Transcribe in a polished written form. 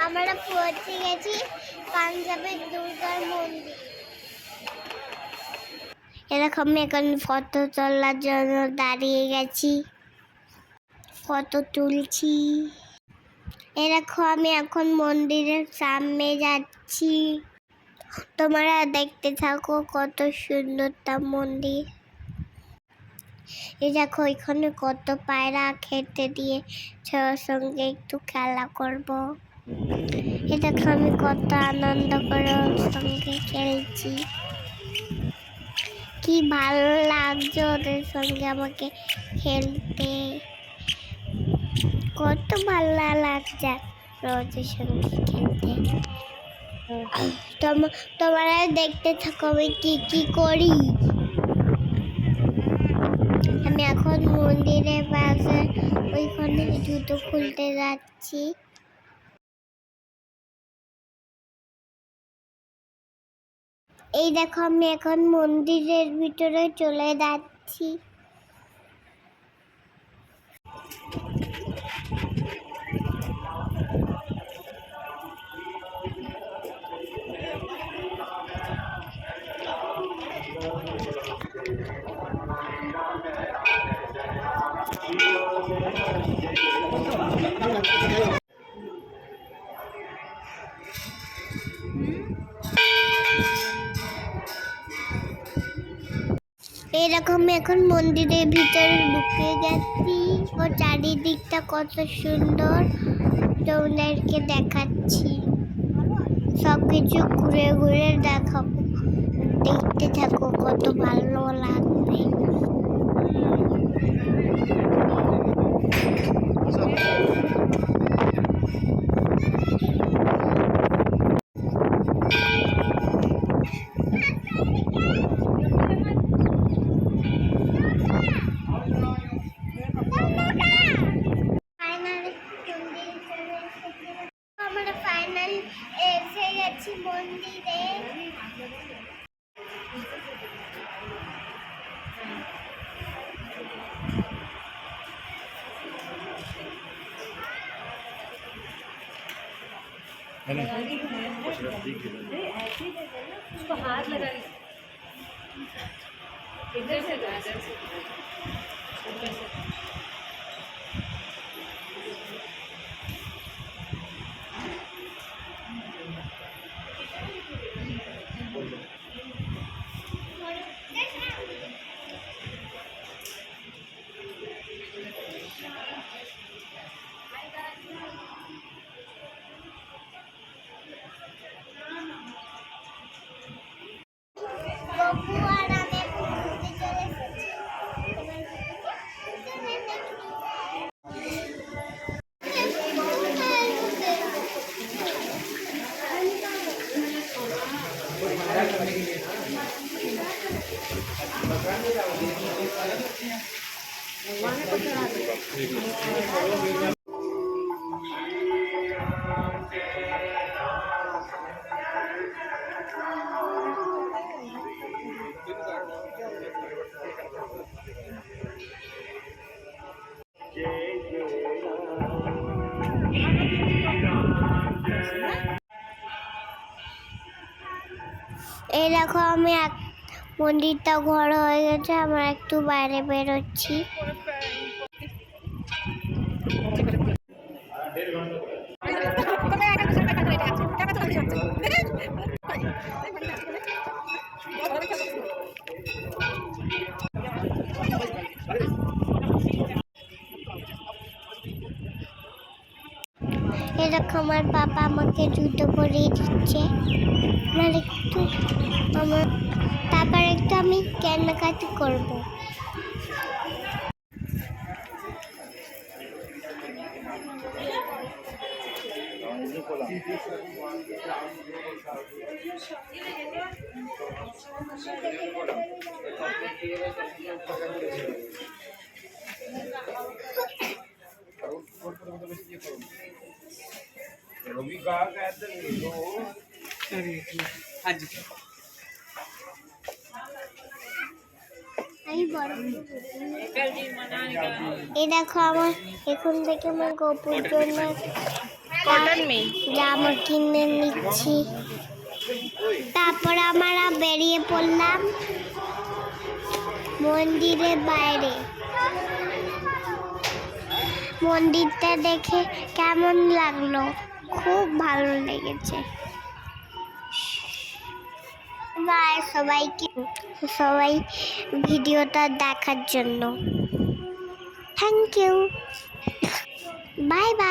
আমরা পৌঁছে গেছি পাঞ্জাবের দুর্গার মন্দির। এরকম আমি এখন ফটো তোলার জন্য দাঁড়িয়ে গেছি, ফটো তুলছি। এরকম আমি এখন মন্দিরের সামনে যাচ্ছি, তোমরা দেখতে থাকো কত সুন্দর তা মন্দির। এই দেখো এখানে কত পায়রা খেতে দিয়ে সবার সঙ্গে একটু খেলা করব। এই দেখো আমি কত আনন্দ করে ওর সঙ্গে খেলছি, কি ভালো লাগছে ওদের সঙ্গে আমাকে খেলতে, কত ভালো লাগছে ওদের সঙ্গে খেলতে। তোমরা দেখতে থাকো আমি কি কি করি। আমি এখন মন্দিরের পাশে ওইখানে জুতো খুলতে যাচ্ছি। এই দেখো আমি এখন মন্দিরের ভিতরে চলে যাচ্ছি। এরকম এখন মন্দিরের ভিতরে ঢুকে গেছি, ও চারিদিকটা কত সুন্দর তোমাদেরকে দেখাচ্ছি। সবকিছু ঘুরে ঘুরে দেখাবো, দেখতে থাকো কত ভালো লাগবে। আমরা ফাইনাল এসে গেছি মন্দিরে। उसको हाथ लगा इधर से এই দেখো আমি মন্দিরটা ঘর হয়ে গেছে, আমরা একটু বাইরে বেরোচ্ছি। এরকম আমার বাবা আমাকে জুতো পরিয়ে দিচ্ছে, তারপর একটু আমি কেনাকাটি করবো। এই দেখো আমার এখন থেকে আমার গপুর জন্য লন্ডন में জামা কিনে নিচ্ছি। তারপর আমরা বেরিয়ে পড়লাম মন্দিরের বাইরে। মন্দিরটা দেখে কেমন লাগলো? খুব ভালো লেগেছে। বাই সবাই ভিডিওটা দেখার জন্য থ্যাংক ইউ। Bye bye.